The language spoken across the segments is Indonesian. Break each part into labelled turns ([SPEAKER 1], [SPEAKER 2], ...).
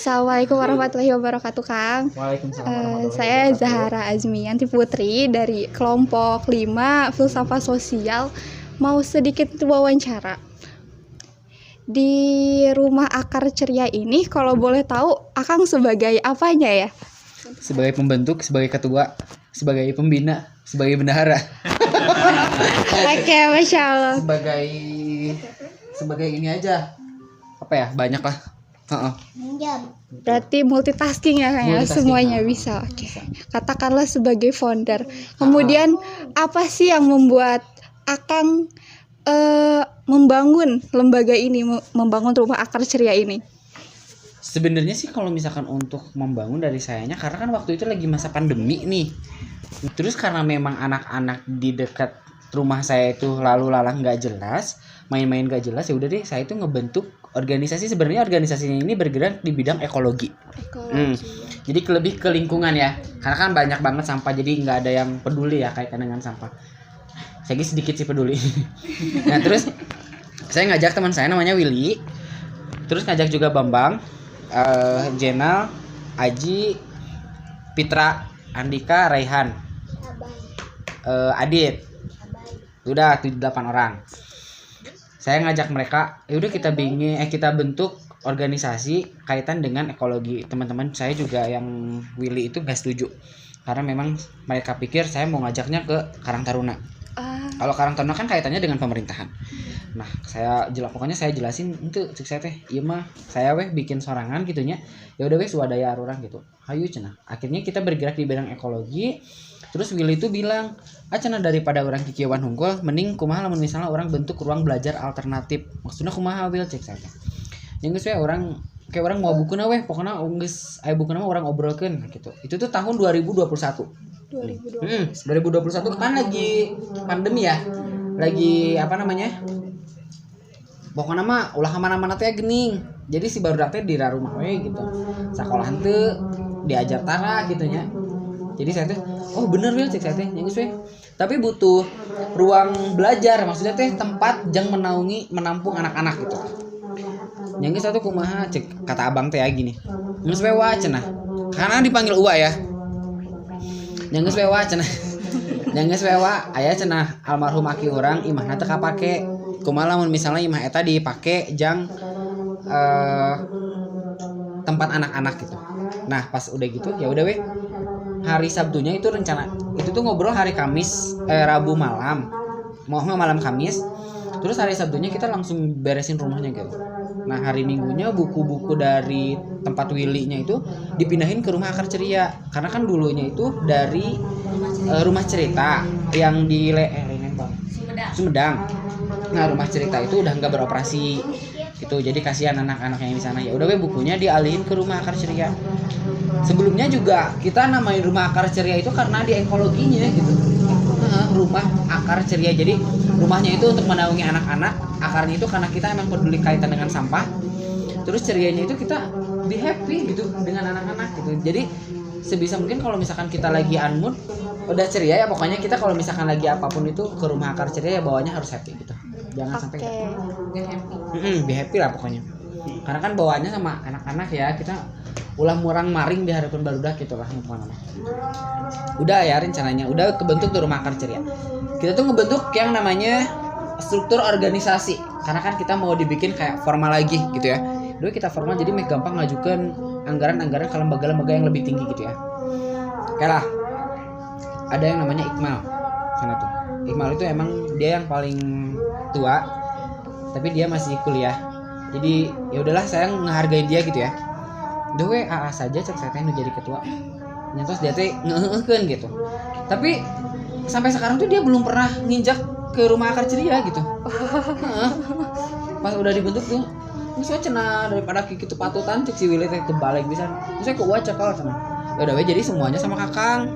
[SPEAKER 1] Assalamualaikum warahmatullahi wabarakatuh, Kang.
[SPEAKER 2] Waalaikumsalam warahmatullahi
[SPEAKER 1] Saya
[SPEAKER 2] wabarakatuh.
[SPEAKER 1] Zahara Azmianti Putri dari kelompok 5 Filsafat Sosial. Mau sedikit wawancara. Di Rumah Akar Ceria ini, kalau boleh tahu, Akang sebagai apanya ya?
[SPEAKER 2] Sebagai pembentuk, sebagai ketua, sebagai pembina, sebagai bendahara.
[SPEAKER 1] Oke, Masya Allah.
[SPEAKER 2] Sebagai ini aja. Apa ya? Banyak lah.
[SPEAKER 1] Berarti multitasking ya, Kang ya?
[SPEAKER 2] Multitasking,
[SPEAKER 1] Semuanya bisa. Oke. Katakanlah sebagai founder. Kemudian apa sih yang membuat Akang membangun lembaga ini, membangun Rumah Akar Ceria ini?
[SPEAKER 2] Sebenarnya sih kalau misalkan untuk membangun dari sayanya, karena kan waktu itu lagi masa pandemi nih. Terus karena memang anak-anak di dekat rumah saya itu lalu lalang nggak jelas, main-main nggak jelas, ya udah deh saya itu ngebentuk organisasi. Sebenarnya organisasinya ini bergerak di bidang ekologi. Jadi lebih ke lingkungan ya, karena kan banyak banget sampah, jadi nggak ada yang peduli ya kaitan dengan sampah. Saya sedikit sih peduli. Nah terus saya ngajak teman saya namanya Willy, terus ngajak juga Bambang, Jenal, Aji, Pitra, Andika, Raihan, Adit. Udah 8 orang. Saya ngajak mereka, yaudah kita bentuk organisasi kaitan dengan ekologi. Teman-teman saya juga yang Willy itu gak setuju, karena memang mereka pikir saya mau ngajaknya ke Karang Taruna. Kalau Karang Taruna kan kaitannya dengan pemerintahan. Nah, pokoknya saya jelasin itu saya teh, iya mah saya bikin sorangan gitunya. Ya udah swadaya orang gitu. Hayu cenah. Akhirnya kita bergerak di bidang ekologi. Terus Willy itu bilang, cenah daripada orang kikieuan hungkul, mending kumaha lamun misalnya orang bentuk ruang belajar alternatif. Maksudnya kumaha Will cek saya. Yang geus orang kayak orang mau bukuna pokoknya geus aya bukuna mah orang obrolkeun gitu. Itu tuh tahun 2021. 2021 kan lagi pandemi ya. Lagi apa namanya? Pokoknya mah ulah mana-mana teh gening. Jadi si barudak teh di rumah gitu. Sakolahan teu diajar tara gitu nya. Jadi saya teh, oh bener Will cek saya teh, yang geus tapi butuh ruang belajar, maksudnya teh tempat jang menampung anak-anak gitu. Yang geus satu kumaha cek kata abang teh gini. Geus we cenah. Karena dipanggil Uwa ya. Yang geus we cenah. Yang geus we aya cenah almarhum aki urang imahna teu kapake. Kumaha lamun misalnya imah eta dipake jang tempat anak-anak gitu. Nah, pas udah gitu ya udah hari Sabtunya itu rencana itu tuh ngobrol hari Kamis Rabu malam mau malam Kamis, terus hari Sabtunya kita langsung beresin rumahnya gitu. Nah hari Minggunya buku-buku dari tempat Willy-nya itu dipindahin ke Rumah Akar Ceria, karena kan dulunya itu dari rumah cerita yang di Sumedang. Nah rumah cerita itu udah nggak beroperasi gitu, jadi kasihan anak-anak yang di sana. Ya udah bukunya dialihin ke Rumah Akar Ceria. Sebelumnya juga kita namain Rumah Akar Ceria itu karena di ekologinya gitu. Rumah Akar Ceria, jadi rumahnya itu untuk menaungi anak-anak, akarnya itu karena kita emang peduli kaitan dengan sampah. Terus cerianya itu kita be happy gitu dengan anak-anak gitu. Jadi sebisa mungkin kalau misalkan kita lagi unmood udah ceria ya, pokoknya kita kalau misalkan lagi apapun itu ke Rumah Akar Ceria ya bawanya harus happy gitu. Jangan sampai be happy lah pokoknya. Karena kan bawaannya sama anak-anak ya, kita ulah murang maring di harapan barudak gitu lah pokoknya. Udah ya rencananya udah kebentuk tuh Rumah Akar Ceria. Kita tuh ngebentuk yang namanya struktur organisasi, karena kan kita mau dibikin kayak formal lagi gitu ya. Dulu kita formal jadi gampang ngajukan anggaran-anggaran ke lembaga-lembaga yang lebih tinggi gitu ya. Oke lah. Ada yang namanya Ikmal sana tuh. Ikmal itu emang dia yang paling tua, tapi dia masih kuliah. Jadi ya udahlah saya ngehargain dia gitu ya. Dewe AA saja cek saya teh jadi ketua. Nyentos dia teh ngeueukeun gitu. Tapi sampai sekarang tuh dia belum pernah nginjak ke Rumah Akar Ceria gitu. Pas udah dibentuk tuh, saya cenah daripada gitu patutan cek si Willy teh terbalik bisa. Saya ke Uwa cekal cenah. Ya udah jadi semuanya sama Kakang.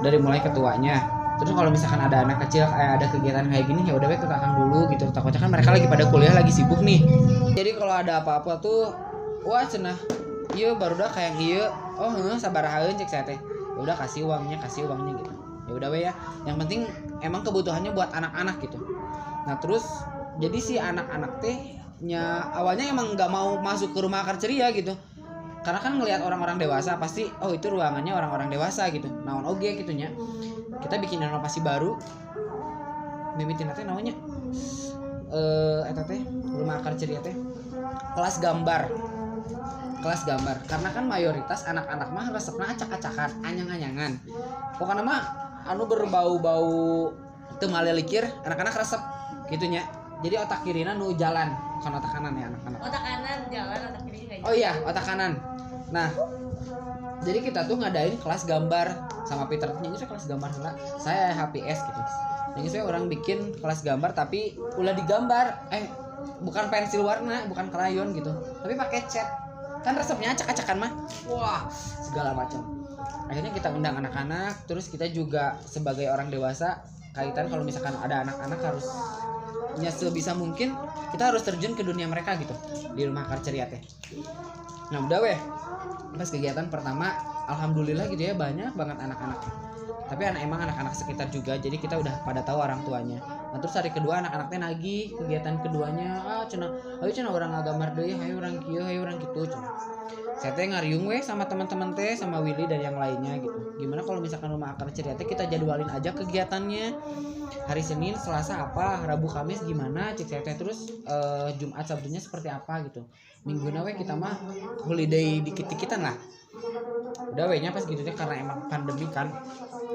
[SPEAKER 2] Dari mulai ketuanya. Terus kalau misalkan ada anak kecil ada kegiatan kayak gini ya udah ke Kakang dulu gitu. Takutnya kan mereka lagi pada kuliah, lagi sibuk nih. Jadi kalau ada apa-apa tuh wah cenah. Iya barudak kayak ieu. Oh sabarahaeun cek saya teh. Ya udah kasih uangnya gitu. Ya udah ya. Yang penting emang kebutuhannya buat anak-anak gitu. Nah, terus jadi si anak-anak teh nya awalnya emang enggak mau masuk ke Rumah Akar Ceria gitu. karena kan ngelihat orang-orang dewasa pasti oh itu ruangannya orang-orang dewasa gitu. Naon oge gitunya. Kita bikin inovasi baru. Mimitin teh namanya eta teh rumah akar ceria teh kelas gambar. Kelas gambar. Karena kan mayoritas anak-anak mah resepna acak-acakan, anyang-anyangan. Pokoknya mah anu berbau-bau teu malelikir, anak-anak resep gitunya. Jadi otak kirina nu jalan, bukan otak kanan ya anak-anak.
[SPEAKER 3] Otak kanan jalan, otak kiri enggak jalan.
[SPEAKER 2] Oh iya, otak kanan. Nah, jadi kita tuh ngadain kelas gambar sama Peter. Ini saya kelas gambar heula. Saya HPS gitu. Jadi saya orang bikin kelas gambar tapi ulah digambar. Bukan pensil warna, bukan krayon gitu. Tapi pakai cat. Kan resepnya acak-acakan mah. Wah, segala macam. Akhirnya kita undang anak-anak, terus kita juga sebagai orang dewasa kaitan kalau misalkan ada anak-anak harus ya sebisa mungkin kita harus terjun ke dunia mereka gitu di rumah akar ceria teh. Nah udah weh pas kegiatan pertama alhamdulillah gitu ya banyak banget anak-anak, tapi emang anak-anak sekitar juga jadi kita udah pada tahu orang tuanya. Nah terus hari kedua anak-anak teh nagih kegiatan keduanya ayo cenah orang ngagambar deui hayu urang kieu hayu urang kitu cenah. Saya teh ngariung weh sama teman-teman teh sama Willy dan yang lainnya gitu. Gimana kalau misalkan rumah akar ceria teh kita jadwalin aja kegiatannya. Hari Senin, Selasa apa, Rabu, Kamis gimana, cek saya teh terus Jumat, Sabtunya seperti apa gitu. Minggunya we kita mah holiday dikit-dikitan lah. Udah we nya pas gitu teh karena emang pandemi kan.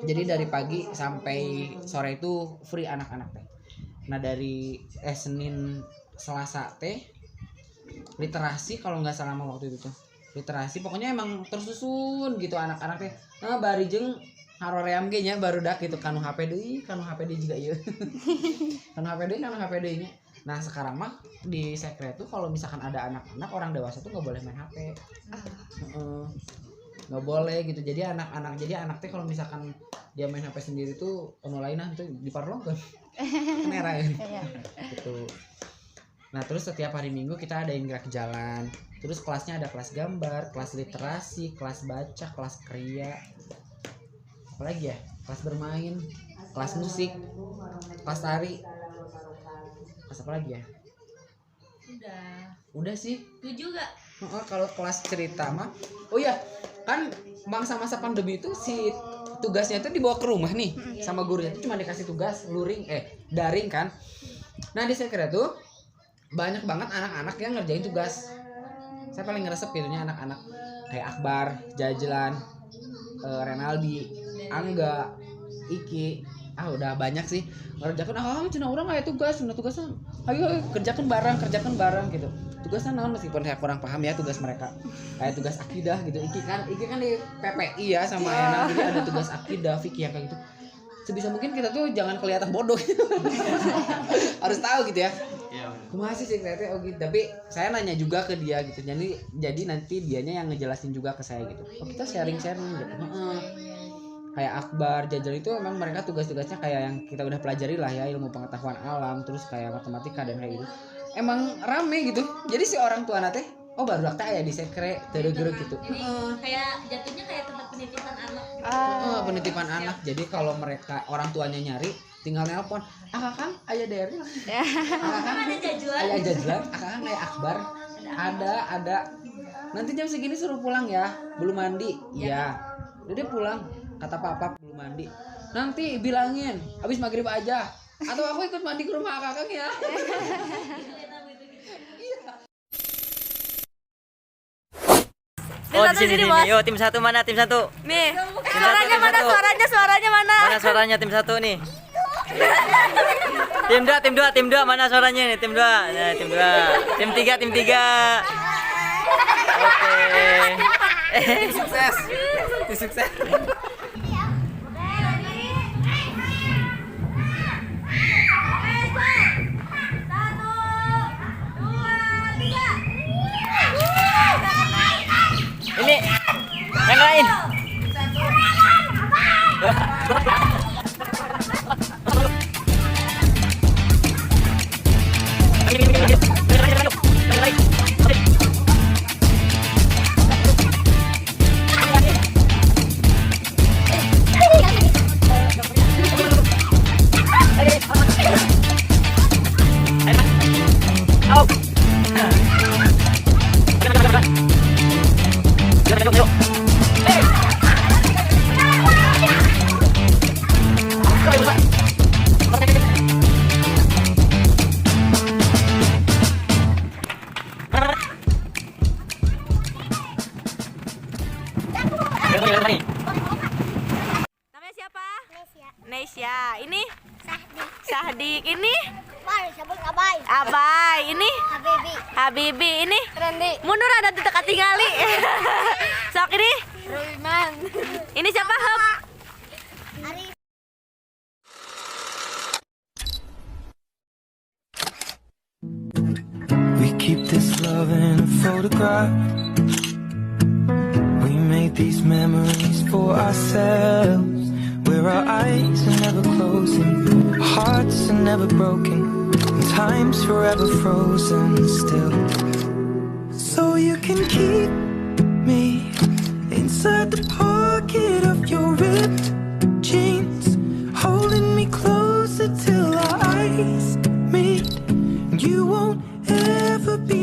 [SPEAKER 2] Jadi dari pagi sampai sore itu free anak-anak teh. Nah dari Senin, Selasa teh literasi kalau nggak salah waktu itu tuh. Literasi pokoknya emang tersusun gitu anak-anak teh. Nah bari jeung haroream ge nya barudak gitu kanu HP juga ieu. Kanu HP deui nya. Nah, sekarang mah di sekret tuh kalau misalkan ada anak-anak orang dewasa tuh enggak boleh main HP. Enggak boleh gitu. Jadi anak teh kalau misalkan dia main HP sendiri tuh anu lainah tuh diparlongkeun. Kan era ya. Gitu. Nah, terus setiap hari Minggu kita adain gerak jalan. Terus kelasnya ada kelas gambar, kelas literasi, kelas baca, kelas kriya. Apalagi ya, kelas bermain, kelas musik, kelas tari, kelas apa lagi ya? Udah sih.
[SPEAKER 3] Itu juga.
[SPEAKER 2] Kalau kelas cerita mah, oh iya kan masa-masa pandemi itu si tugasnya itu dibawa ke rumah nih sama gurunya itu cuma dikasih tugas daring kan. Nah di sekret tuh banyak banget anak-anak yang ngerjain tugas. Saya paling ngeresep gitunya anak-anak kayak Akbar, Jajelan, Renaldi, Angga, Iki, udah banyak sih ngerjakan cenah urang aya tugasna ayo kerjakan bareng gitu. Tugasnya naon meskipun saya kurang paham ya tugas mereka. Kayak tugas akidah gitu. Iki kan di PPI ya sama Ena jadi ada tugas akidah fikih yang kayak gitu. Sebisa mungkin kita tuh jangan kelihatan bodoh. Harus tahu gitu ya. Kumaha sih teh gitu. Tapi saya nanya juga ke dia gitu. Jadi nanti dianya yang ngejelasin juga ke saya gitu. Kita sharing gitu. Kayak Akbar, Jajal itu emang mereka tugas-tugasnya kayak yang kita udah pelajari lah ya, ilmu pengetahuan alam, terus kayak matematika dan kayak gitu. Emang rame gitu. Jadi si orang tua teh baru teh aya di sekre tergeureuh gitu.
[SPEAKER 3] Jadi kayak jatuhnya kayak tempat penitipan anak.
[SPEAKER 2] Penitipan anak. Jadi kalau mereka orang tuanya nyari tinggal nelpon, Kang aya Daryl. Kang
[SPEAKER 3] ada jajuan.
[SPEAKER 2] Aya Jajuan, Kang aya Akbar. Ada. Nanti jam segini suruh pulang ya. Belum mandi. Iya. Udah pulang. Kata papa belum mandi. Nanti bilangin habis maghrib aja. Atau aku ikut mandi ke rumah Kang ya.
[SPEAKER 4] Oh di sini nih. Yo tim satu mana tim satu?
[SPEAKER 3] Nih.
[SPEAKER 4] Suaranya mana? Suaranya tim satu nih. Tim dua mana suaranya nih? Tim dua. Nah, tim tiga. Oke.
[SPEAKER 2] Sukses.
[SPEAKER 4] Ini yang lain.
[SPEAKER 5] Abai. Ini
[SPEAKER 6] Habibi.
[SPEAKER 5] Habibi. Ini
[SPEAKER 6] Randy.
[SPEAKER 5] mundur ada dekat tinggali. Sok ini.
[SPEAKER 6] Ruiman.
[SPEAKER 5] Ini siapa? Hop.
[SPEAKER 7] We keep this love in a photograph. We made these memories for ourselves, where our eyes are never closing, hearts are never broken, and time's forever frozen still. So you can keep me inside the pocket of your ripped jeans, holding me closer till our eyes meet. You won't ever be